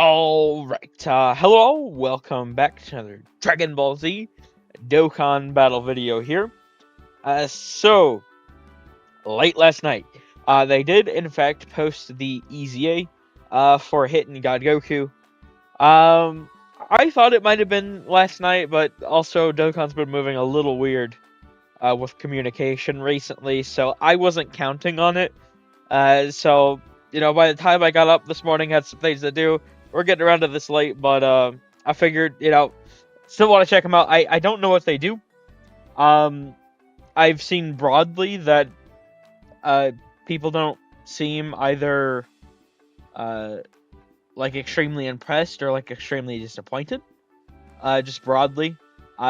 Alright, hello, welcome back to another Dragon Ball Z Dokkan battle video here. So, late last night, they did in fact post the EZA, for hitting God Goku. I thought it might have been last night, but also Dokkan's been moving a little weird, with communication recently, so I wasn't counting on it. So, by the time I got up this morning, had some things to do. We're getting around to this late, but I figured, still want to check them out. I don't know what they do. I've seen broadly that people don't seem either like extremely impressed or like extremely disappointed. Just broadly.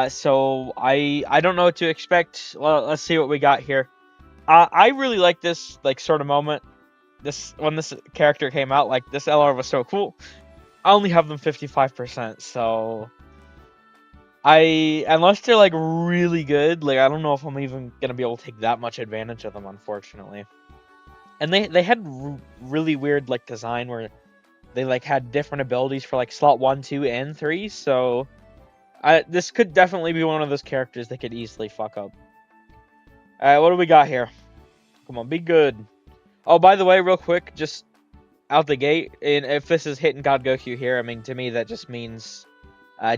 So I don't know what to expect. Well, let's see what we got here. I really like this sort of moment. When this character came out, this LR was so cool. I only have them 55%, so unless they're really good, I don't know if I'm even gonna be able to take that much advantage of them, unfortunately. And they had really weird design where they had different abilities for slot 1, 2, and 3. So this could definitely be one of those characters that could easily fuck up. What do we got here? Come on, be good. Oh, by the way, real quick, just out the gate, and if this is hitting God Goku here, I mean, to me, that just means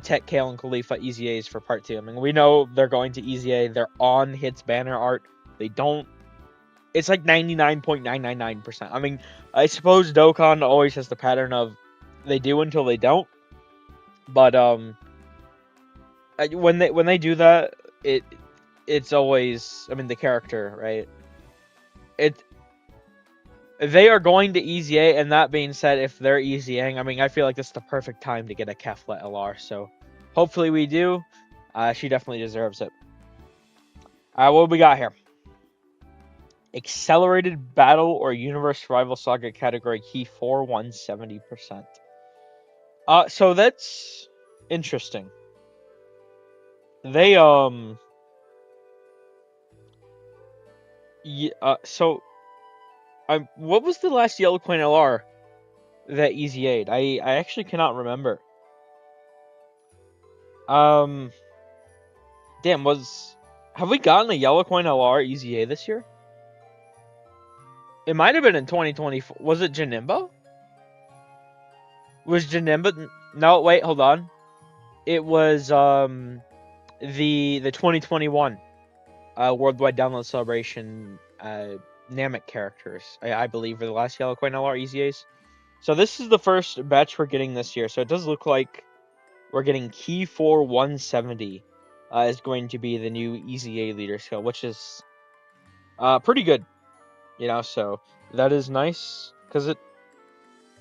Tech, Kale, and Khalifa EZAs for part 2. I mean, we know they're going to EZA. They're on Hit's banner art. They don't... It's 99.999%. I mean, I suppose Dokkan always has the pattern of they do until they don't. But, when they do that, it's always... I mean, the character, right? They are going to EZA, and that being said, if they're EZAing, I mean, I feel like this is the perfect time to get a Kefla LR, so hopefully we do. She definitely deserves it. What do we got here? Accelerated Battle or Universe Survival Saga category key 4, 170%. So that's interesting. They, yeah, so... what was the last Yellow Coin LR that EZA'd? I actually cannot remember. Damn, have we gotten a Yellow Coin LR EZA this year? It might have been in 2024. Was it Janemba? Was Janemba... No, wait, hold on. It was, the 2021, Worldwide Download Celebration, Namek characters, I believe, were the last Yellow Coin LR EZAs. So this is the first batch we're getting this year. So it does look like we're getting Key 4 170 is going to be the new EZA leader skill, which is pretty good. So that is nice. Because it...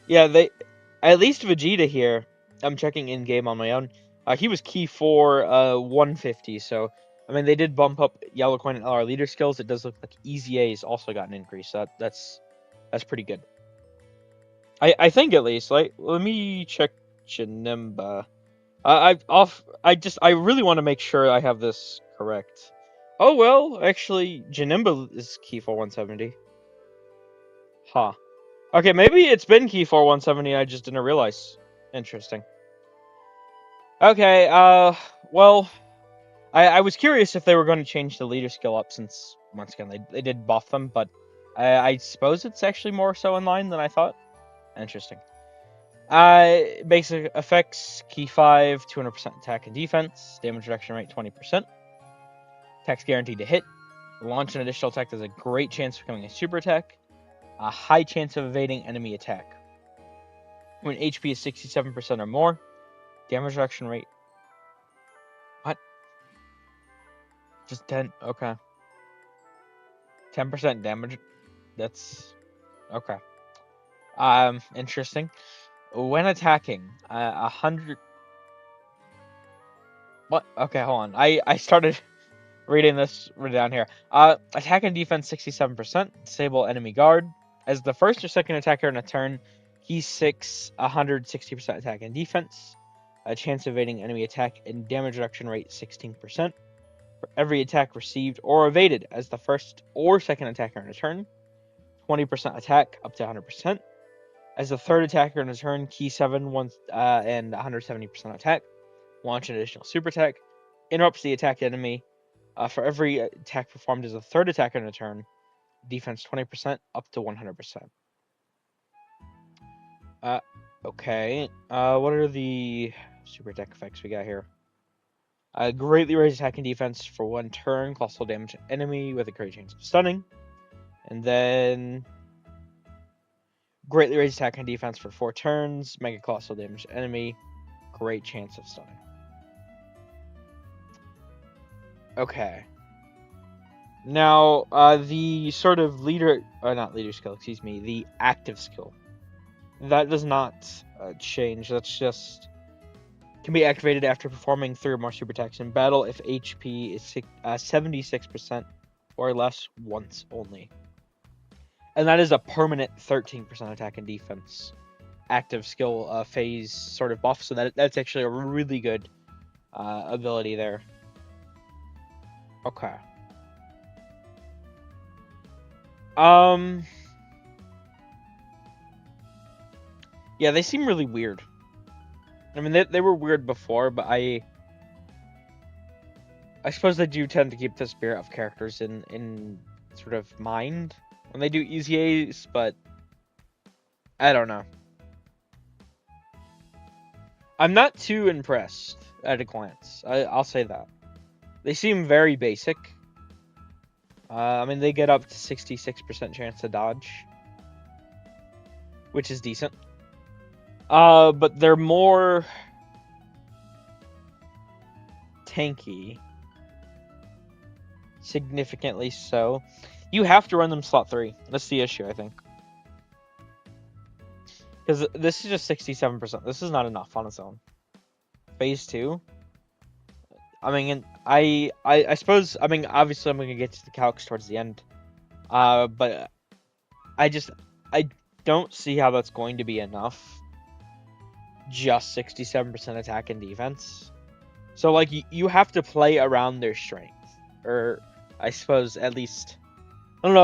Yeah, they... At least Vegeta here, I'm checking in-game on my own, he was Key 4 150, so... I mean, they did bump up Yellow Coin and LR leader skills. It does look like EZA's also got an increase. So that's pretty good. I think at least. Let me check Janemba. I really want to make sure I have this correct. Oh well, actually, Janemba is Key 4 170. Huh. Okay, maybe it's been Key 4 170. I just didn't realize. Interesting. Okay. Well. I was curious if they were going to change the leader skill up, since, once again, they did buff them, but I suppose it's actually more so in line than I thought. Interesting. Basic effects, Key 5, 200% attack and defense, damage reduction rate 20%, attacks guaranteed to hit, launch an additional attack has a great chance of becoming a super attack, a high chance of evading enemy attack. When HP is 67% or more, damage reduction rate... What? Just 10, okay. 10% damage. That's okay. Interesting. When attacking, 100. What? Okay, hold on. I started reading this down here. Attack and defense 67%. Disable enemy guard. As the first or second attacker in a turn, Key 6, 160% attack and defense. A chance of evading enemy attack and damage reduction rate 16%. For every attack received or evaded as the first or second attacker in a turn. 20% attack up to 100%. As a third attacker in a turn, key 7 and 170% attack. Launch an additional super attack. Interrupts the attack enemy. For every attack performed as a third attacker in a turn, defense 20% up to 100%. Okay. What are the super attack effects we got here? Greatly raise attack and defense for 1 turn. Colossal damage enemy with a great chance of stunning. And then greatly raise attack and defense for 4 turns. Mega colossal damage enemy. Great chance of stunning. Okay. Now, the sort of not leader skill, excuse me, the active skill. That does not change. That's just can be activated after performing 3 or more super attacks in battle if HP is 76% or less once only. And that is a permanent 13% attack and defense active skill phase sort of buff. So that's actually a really good ability there. Okay. Yeah, they seem really weird. I mean, they were weird before, but I suppose they do tend to keep the spirit of characters in sort of mind when they do EZAs, but I don't know. I'm not too impressed at a glance. I'll say that. They seem very basic. I mean, they get up to 66% chance to dodge, which is decent. But they're more tanky. Significantly so. You have to run them slot 3. That's the issue, I think. Because this is just 67%. This is not enough on its own. Phase 2. I mean, I suppose, I mean, obviously I'm going to get to the calcs towards the end. But I don't see how that's going to be enough. Just 67% attack and defense. So, like, you have to play around their strength. Or, I suppose, at least, I don't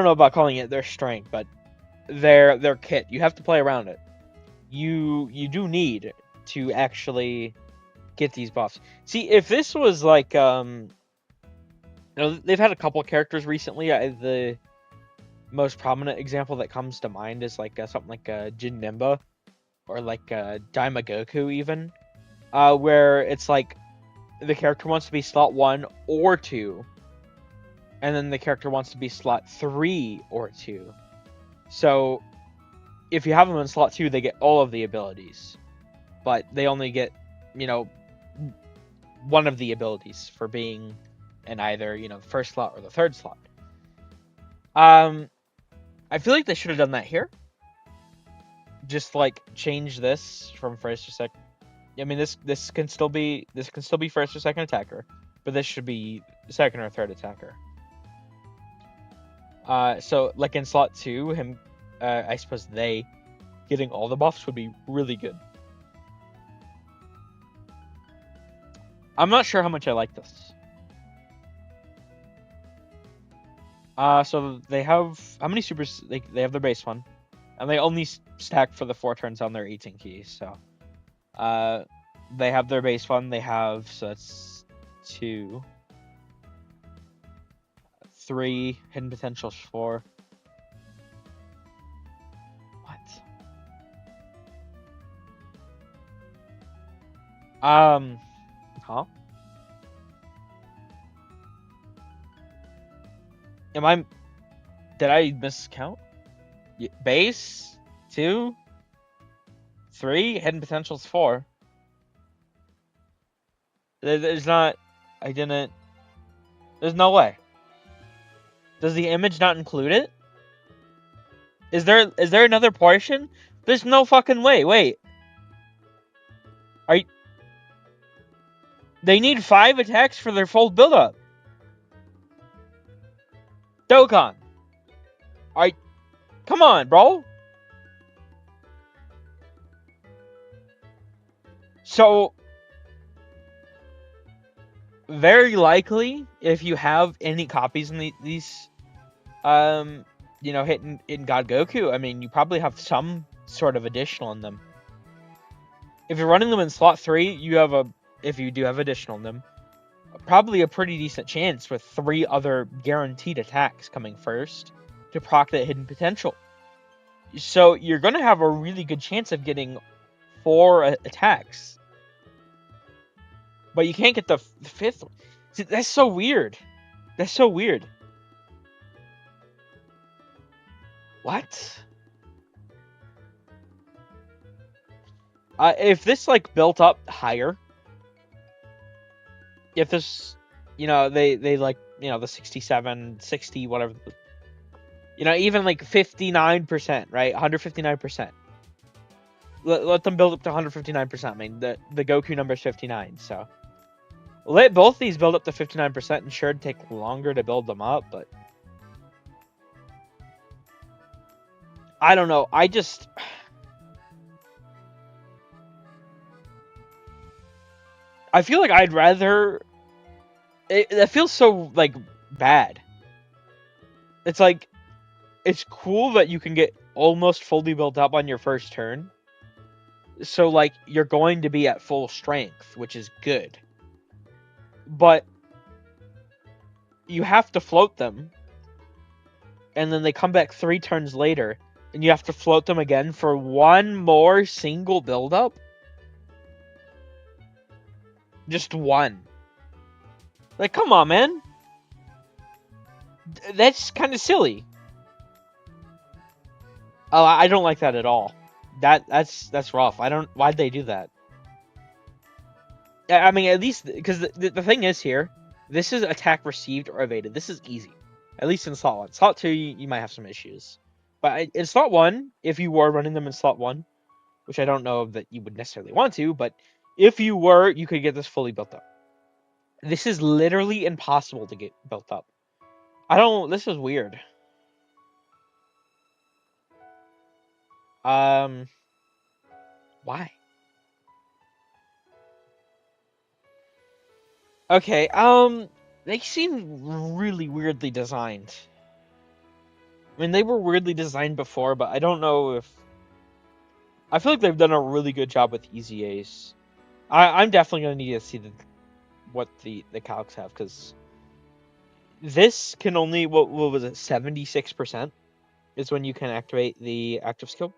know about calling it their strength, but their kit. You have to play around it. You do need to actually get these buffs. See, if this was like, they've had a couple characters recently. The most prominent example that comes to mind is like something like Jin Nimba, or like Daima Goku even, where it's like the character wants to be slot 1 or 2, and then the character wants to be slot 3 or 2. So if you have them in slot 2, they get all of the abilities, but they only get, one of the abilities for being in either, the first slot or the third slot. I feel like they should have done that here. Just like change this from first to second. I mean, this can still be first or second attacker, but this should be second or third attacker. So like in slot 2, him, I suppose they getting all the buffs would be really good. I'm not sure how much I like this. So they have how many supers? They have their base one, and they only stack for the 4 turns on their 18 keys. So, they have their base one. They have, so that's 2, 3 hidden potentials, 4. What? Huh? Did I miscount? Base 2, 3 hidden potentials, 4. There's no way. Does the image not include it? Is there another portion? There's no fucking way. Wait. They need 5 attacks for their full build-up. Dokkan. Come on, bro. So, very likely, if you have any copies in these hitting in God Goku, I mean, you probably have some sort of additional in them. If you're running them in slot 3, if you do have additional in them, probably a pretty decent chance with 3 other guaranteed attacks coming first to proc that hidden potential. So you're going to have a really good chance of getting 4 attacks. But you can't get the 5th one. See, that's so weird. That's so weird. What? If this, like, built up higher, if this, they like, the 67, 60, whatever, even like 59%, right? 159%. Let them build up to 159%. I mean, the Goku number is 59, so let both these build up to 59%, and sure, it'd take longer to build them up, but I don't know. I feel like I'd rather. It feels so, like, bad. It's like, it's cool that you can get almost fully built up on your first turn. So, like, you're going to be at full strength, which is good. But you have to float them. And then they come back 3 turns later. And you have to float them again for one more single build-up? Just one. Like, come on, man. That's kind of silly. Oh, I don't like that at all. That's rough. Why'd they do that? I mean, at least, because the thing is here, this is attack received or evaded. This is easy. At least in slot 1. Slot 2, you might have some issues. But in slot 1, if you were running them in slot 1, which I don't know that you would necessarily want to, but if you were, you could get this fully built up. This is literally impossible to get built up. This is weird. Why? Okay, they seem really weirdly designed. I mean, they were weirdly designed before, but I don't know if... I feel like they've done a really good job with EZAs. I'm definitely going to need to see what the calcs have, because this can only... What was it? 76% is when you can activate the active skill.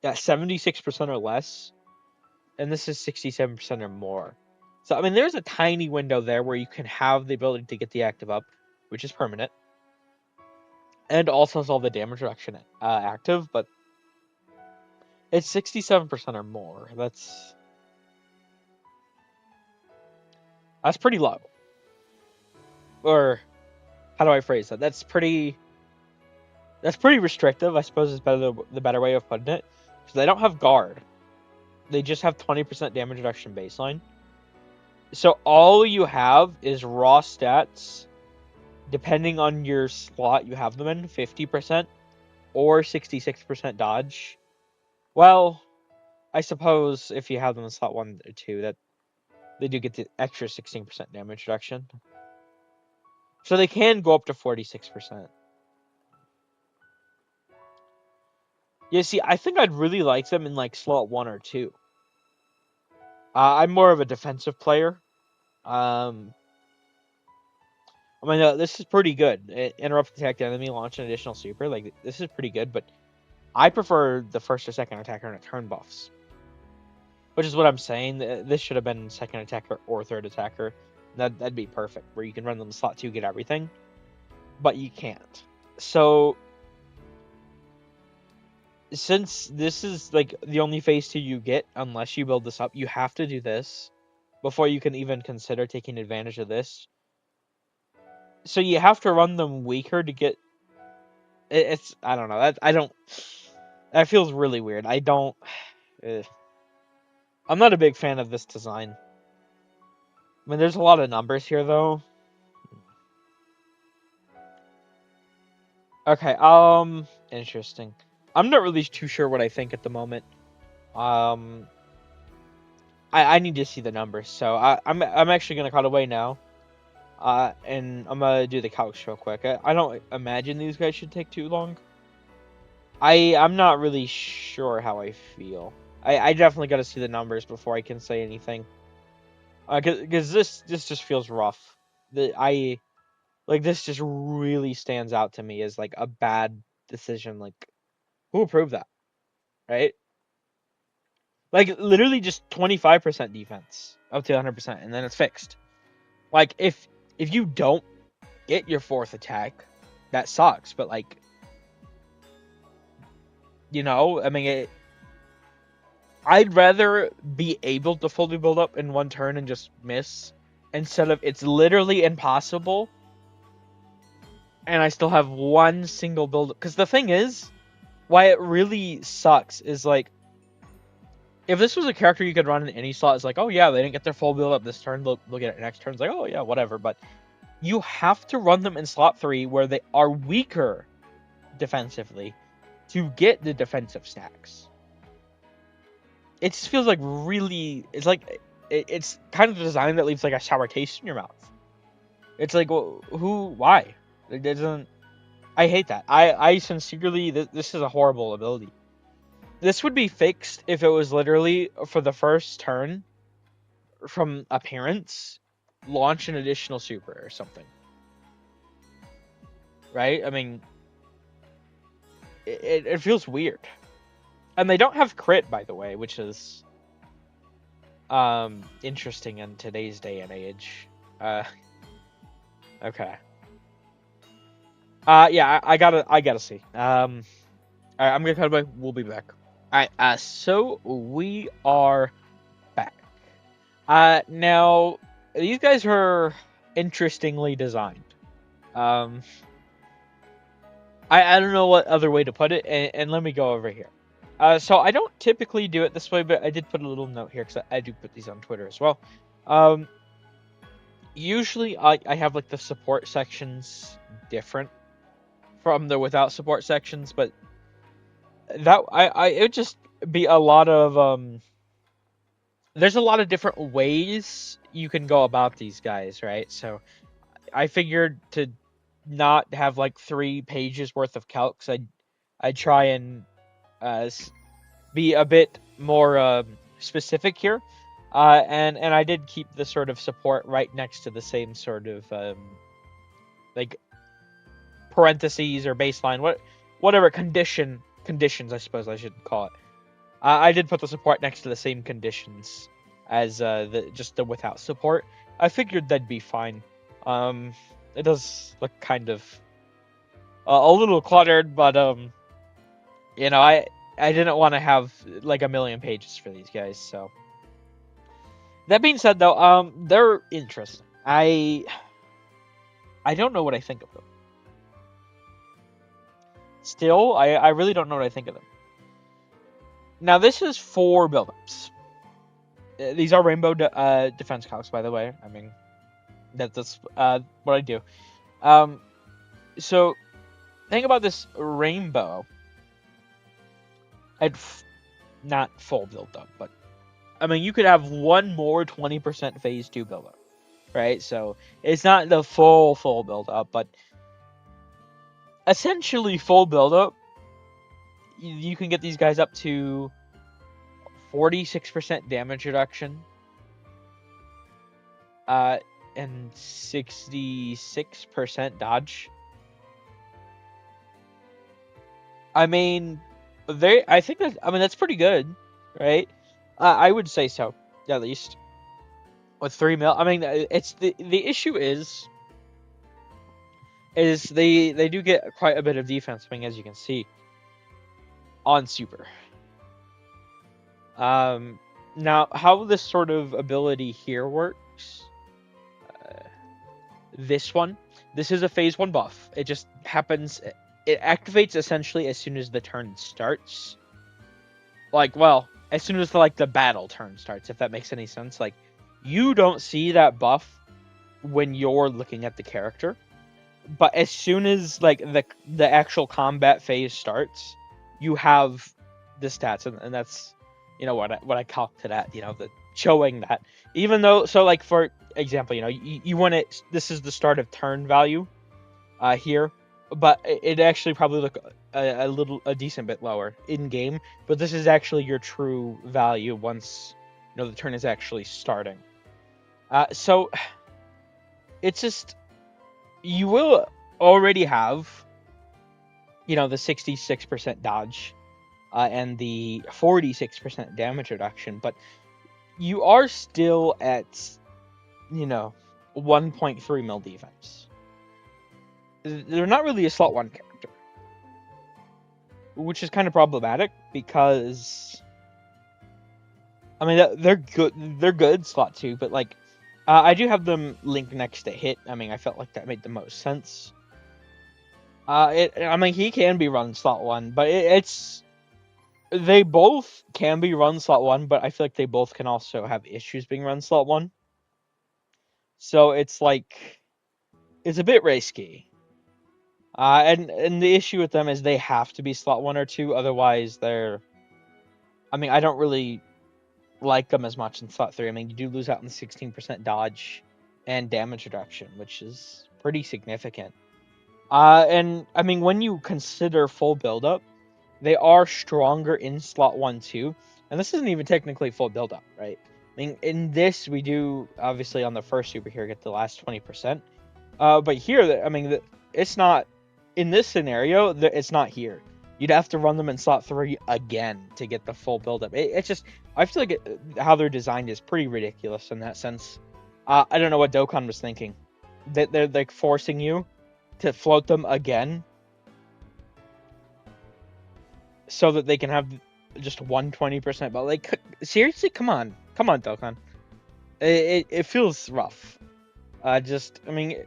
Yeah, 76% or less. And this is 67% or more. So, I mean, there's a tiny window there where you can have the ability to get the active up, which is permanent. And also has all the damage reduction active, but it's 67% or more. That's pretty low. Or, how do I phrase that? That's pretty restrictive, I suppose is the better way of putting it. Because they don't have guard. They just have 20% damage reduction baseline. So all you have is raw stats, depending on your slot you have them in, 50% or 66% dodge. Well, I suppose if you have them in slot 1 or 2, that they do get the extra 16% damage reduction. So they can go up to 46%. Yeah, see, I think I'd really like them in, like, slot 1 or 2. I'm more of a defensive player. I mean, this is pretty good. Interrupt, attack the enemy, launch an additional super. Like, this is pretty good, but I prefer the first or second attacker and turn buffs. Which is what I'm saying. This should have been second attacker or third attacker. That'd be perfect, where you can run them in slot 2, get everything. But you can't. So, since this is, like, the only phase 2 you get, unless you build this up, you have to do this before you can even consider taking advantage of this. So you have to run them weaker to get... It's... I don't know. That feels really weird. I'm not a big fan of this design. I mean, there's a lot of numbers here, though. Okay, interesting. I'm not really too sure what I think at the moment. I need to see the numbers, so I'm actually gonna cut away now. And I'm gonna do the calcs real quick. I don't imagine these guys should take too long. I'm not really sure how I feel. I definitely got to see the numbers before I can say anything. Because this just feels rough. This just really stands out to me as like a bad decision. Like, who approved that, right? Like literally just 25% defense up to 100%, and then it's fixed. Like if you don't get your fourth attack, that sucks. But like, I mean, I'd rather be able to fully build up in one turn and just miss, instead of it's literally impossible, and I still have one single build up. Because the thing is, why it really sucks is like, if this was a character you could run in any slot, it's like, oh yeah, they didn't get their full build up this turn, they'll get it next turn. It's like, oh yeah, whatever. But you have to run them in slot 3 where they are weaker defensively to get the defensive stacks. It just feels like really, it's like, it's kind of a design that leaves like a sour taste in your mouth. It's like, well, why? It doesn't, I hate that. I sincerely, this is a horrible ability. This would be fixed if it was literally for the first turn from appearance, launch an additional super or something. Right? I mean, it feels weird. And they don't have crit, by the way, which is interesting in today's day and age. Okay. Yeah, I gotta see. Alright, I'm gonna cut away. We'll be back. Alright, so we are back. Now, these guys are interestingly designed. I don't know what other way to put it, and let me go over here. So I don't typically do it this way, but I did put a little note here, because I do put these on Twitter as well. Usually I have like the support sections different from the without support sections, but that it would just be a lot of there's a lot of different ways you can go about these guys, right? So I figured to not have like 3 pages worth of calcs, I'd try and be a bit more specific here, and I did keep the sort of support right next to the same sort of like parentheses or baseline, whatever conditions I suppose I should call it. I did put the support next to the same conditions as just the without support. I figured that'd be fine. It does look kind of a little cluttered, but I didn't want to have like a million pages for these guys. So that being said, though, they're interesting. I don't know what I think of them. Still, I really don't know what I think of them. Now, this is 4 buildups. These are rainbow defense calcs, by the way. I mean, that's what I do. So, think about this rainbow. Not full build-up, but I mean, you could have one more 20% phase 2 build-up, right? So, it's not the full build-up, but essentially full build-up. You can get these guys up to 46% damage reduction, and 66% dodge. I mean, I think that's pretty good, right? I would say so, at least. With 3 mil, I mean, it's the issue is they do get quite a bit of defense swing, as you can see, on super. Now, how this sort of ability here works, this is a phase 1 buff. It just happens, it activates essentially as soon as the turn starts. Like, well, as soon as the battle turn starts, if that makes any sense. Like, you don't see that buff when you're looking at the character, but as soon as like the actual combat phase starts, you have the stats, and that's what I calc to that. showing that. Even though, so like for example, you want it. This is the start of turn value, here, but it actually probably look a decent bit lower in game. But this is actually your true value once the turn is actually starting. So it's just you will already have the 66% dodge and the 46% damage reduction, but you are still at 1.3 mil defense. They're not really a slot 1 character, which is kind of problematic because I mean they're good. They're good slot 2, but like I do have them linked next to hit. I mean I felt like that made the most sense. I mean he can be run slot 1, but they both can be run slot 1, but I feel like they both can also have issues being run slot 1. So it's like it's a bit risky. And the issue with them is they have to be slot 1 or 2, otherwise they're... I mean, I don't really like them as much in slot 3. I mean, you do lose out on the 16% dodge and damage reduction, which is pretty significant. And, I mean, when you consider full build-up, they are stronger in slot 1 too, and this isn't even technically full build-up, right? I mean, in this, we do, obviously, on the first superhero, get the last 20%. But here, I mean, it's not... In this scenario, it's not here. You'd have to run them in slot 3 again to get the full build-up. It's just... I feel like how they're designed is pretty ridiculous in that sense. I don't know what Dokkan was thinking. They're like forcing you to float them again so that they can have just 120%. But like, seriously, come on, Dokkan. It feels rough. I mean,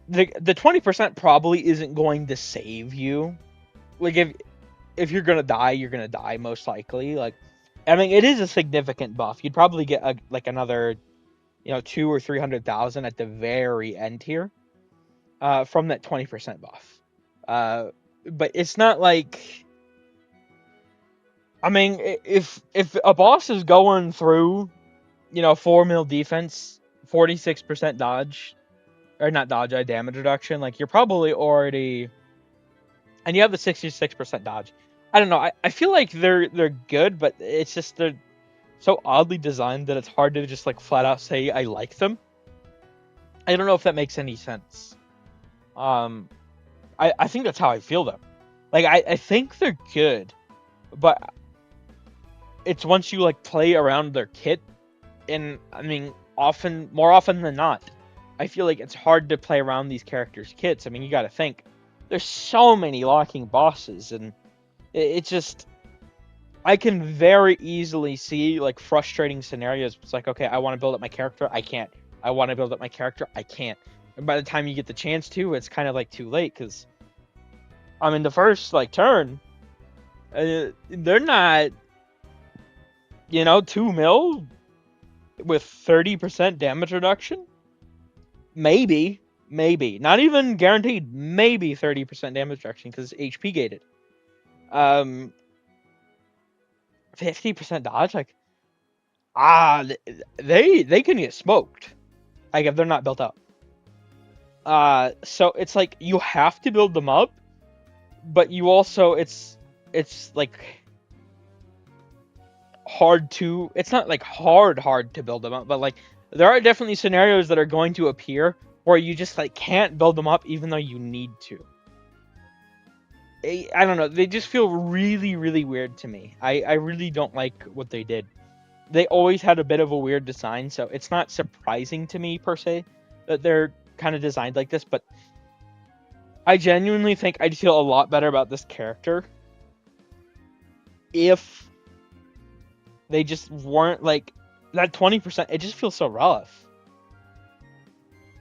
the 20% probably isn't going to save you. Like if you're gonna die, you're gonna die most likely. Like, I mean, it is a significant buff. You'd probably get another, 200,000 or 300,000 at the very end here, from that 20% buff. But it's not like... I mean, if a boss is going through, 4 mil defense, 46% dodge, or not dodge, damage reduction, like, you're probably already... And you have the 66% dodge. I don't know, I feel like they're good, but it's just they're so oddly designed that it's hard to just, like, flat out say I like them. I don't know if that makes any sense. I think that's how I feel, though. Like, I think they're good, but it's once you, like, play around their kit, and, I mean, more often than not, I feel like it's hard to play around these characters' kits. I mean, you gotta think. There's so many locking bosses, and it's just... I can very easily see, like, frustrating scenarios. It's like, okay, I want to build up my character, I can't. I want to build up my character, I can't. And by the time you get the chance to, it's kind of, like, too late, because... I mean, the first, like, turn... they're not... 2 mil with 30% damage reduction? Maybe. Not even guaranteed. Maybe 30% damage reduction because it's HP gated. 50% dodge? Like, they can get smoked. Like, if they're not built up. So it's like, you have to build them up, but you also, it's like... hard to... It's not like hard to build them up, but like there are definitely scenarios that are going to appear where you just like can't build them up even though you need to. I don't know, they just feel really weird to me. I really don't like what they did. They always had a bit of a weird design, so it's not surprising to me per se that they're kind of designed like this, but I genuinely think I'd feel a lot better about this character if they just weren't like that 20%. It just feels so rough.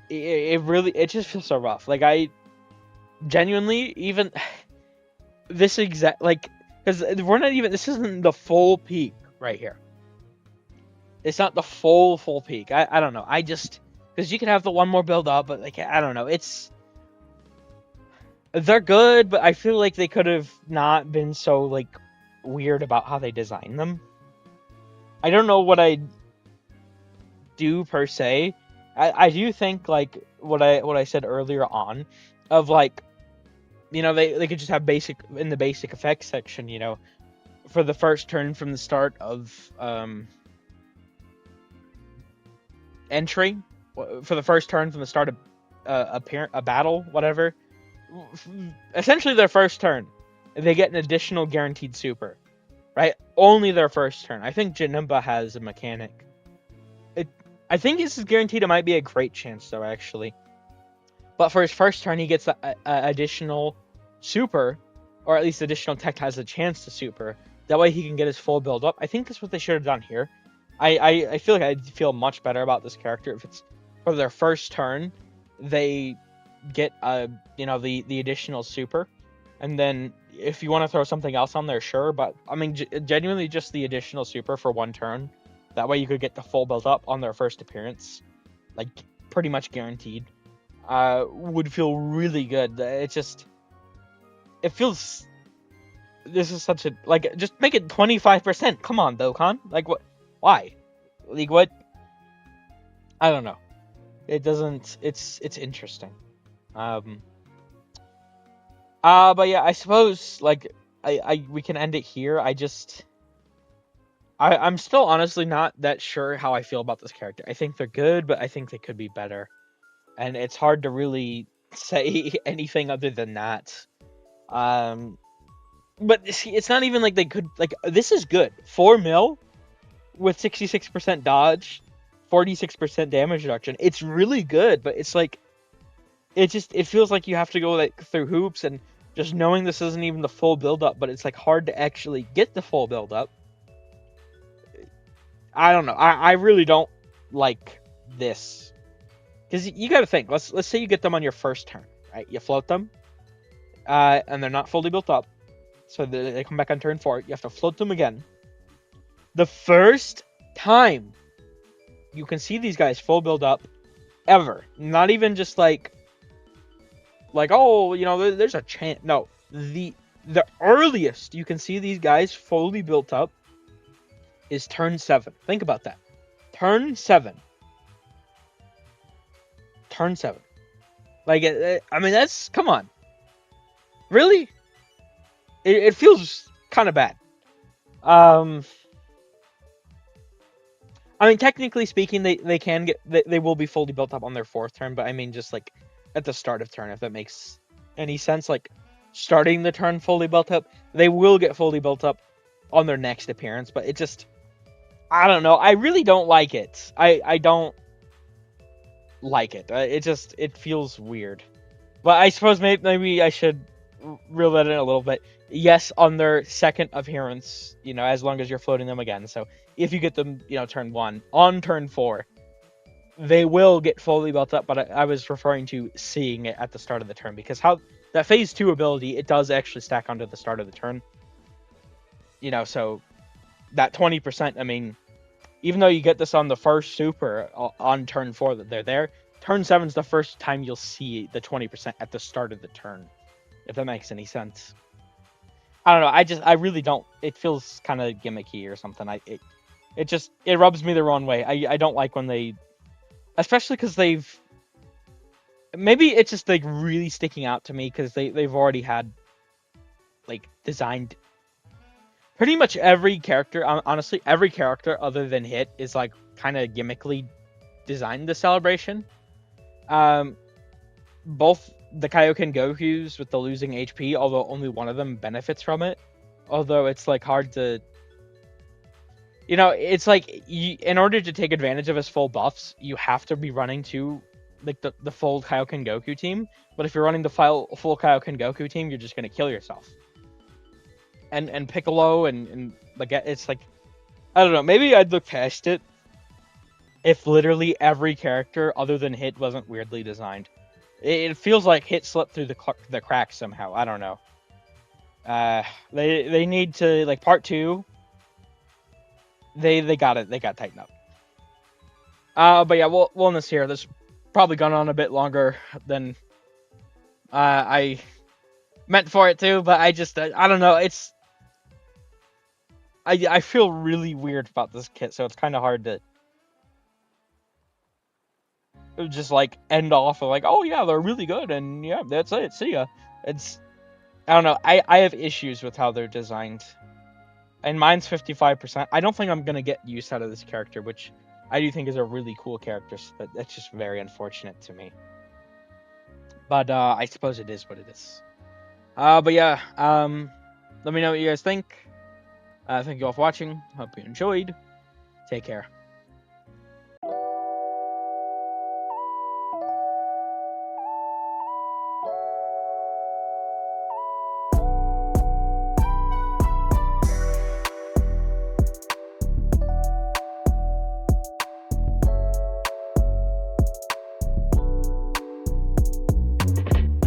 It just feels so rough. Like, I genuinely, even this exact, like, because we're not even, this isn't the full peak right here. It's not the full peak. I don't know. I just, because you could have the one more build up, but like, I don't know. They're good, but I feel like they could have not been so like weird about how they designed them. I don't know what I do per se. I do think like what I said earlier on, of like, they could just have basic in the basic effects section, for the first turn from the start of entry, for the first turn from the start of a battle, whatever. Essentially, their first turn, they get an additional guaranteed super, right? Only their first turn. I think Janemba has a mechanic. I think this is guaranteed. It might be a great chance though, actually. But for his first turn, he gets a additional super, or at least additional tech has a chance to super. That way he can get his full build up. I think that's what they should have done here. I feel like I'd feel much better about this character if it's for their first turn, they get the additional super, and then if you want to throw something else on there, sure. But I mean, genuinely just the additional super for one turn. That way you could get the full build up on their first appearance, like pretty much guaranteed. Would feel really good. It feels. This is such a just make it 25%. Come on, Dokkan. Like what? Why? Like what? I don't know. It doesn't. It's interesting. But yeah, I suppose we can end it here. I'm still honestly not that sure how I feel about this character. I think they're good, but I think they could be better. And it's hard to really say anything other than that. But see, it's not even like they could this is good. 4 mil with 66% dodge, 46% damage reduction. It's really good, but it's like it feels like you have to go through hoops, and just knowing this isn't even the full build up, but it's like hard to actually get the full build up. I don't know. I really don't like this. Because you got to think. Let's say you get them on your first turn, right? You float them, and they're not fully built up, so they come back on turn 4. You have to float them again. The first time you can see these guys full build up ever, not even just there's a chance. No, the earliest you can see these guys fully built up is turn 7. Think about that. Turn 7. I mean, that's, come on. Really? It feels kind of bad. I mean, technically speaking, they will be fully built up on their 4th turn, but I mean, just at the start of turn, if that makes any sense. Starting the turn fully built up, they will get fully built up on their next appearance, but it just, I don't know. I really don't like it. I don't like it. It feels weird. But I suppose maybe I should reel that in a little bit. Yes, on their second appearance, as long as you're floating them again. So if you get them, turn 1, on turn 4, they will get fully built up. But I was referring to seeing it at the start of the turn, because how that phase 2 ability, it does actually stack onto the start of the turn. So that 20%, I mean, even though you get this on the first super on turn 4 that they're there, turn 7 is the first time you'll see the 20% at the start of the turn, if that makes any sense. I don't know. I really don't. It feels kind of gimmicky or something. It rubs me the wrong way. I don't like when they, especially because maybe it's just really sticking out to me because they've already had designed pretty much every character. Honestly, every character other than Hit is kind of gimmickly designed the celebration. Both the Kaioken Gokus with the losing HP, although only one of them benefits from it. Although it's hard to, it's in order to take advantage of his full buffs, you have to be running to the full Kaioken Goku team. But if you're running the full Kaioken Goku team, you're just gonna kill yourself. And Piccolo and it's I don't know. Maybe I'd look past it if literally every character other than Hit wasn't weirdly designed. It feels like Hit slipped through the cracks somehow. I don't know. They need to part 2. They got it. They got tightened up. But yeah, we'll end this here. This probably gone on a bit longer than I meant for it to. But I don't know. I feel really weird about this kit, so it's kind of hard to just like end off of like, oh yeah, they're really good, and yeah, that's it. See ya. It's I don't know. I have issues with how they're designed, and mine's 55%. I don't think I'm gonna get use out of this character, which I do think is a really cool character, but that's just very unfortunate to me. But I suppose it is what it is. But yeah, let me know what you guys think. Thank you all for watching. Hope you enjoyed. Take care.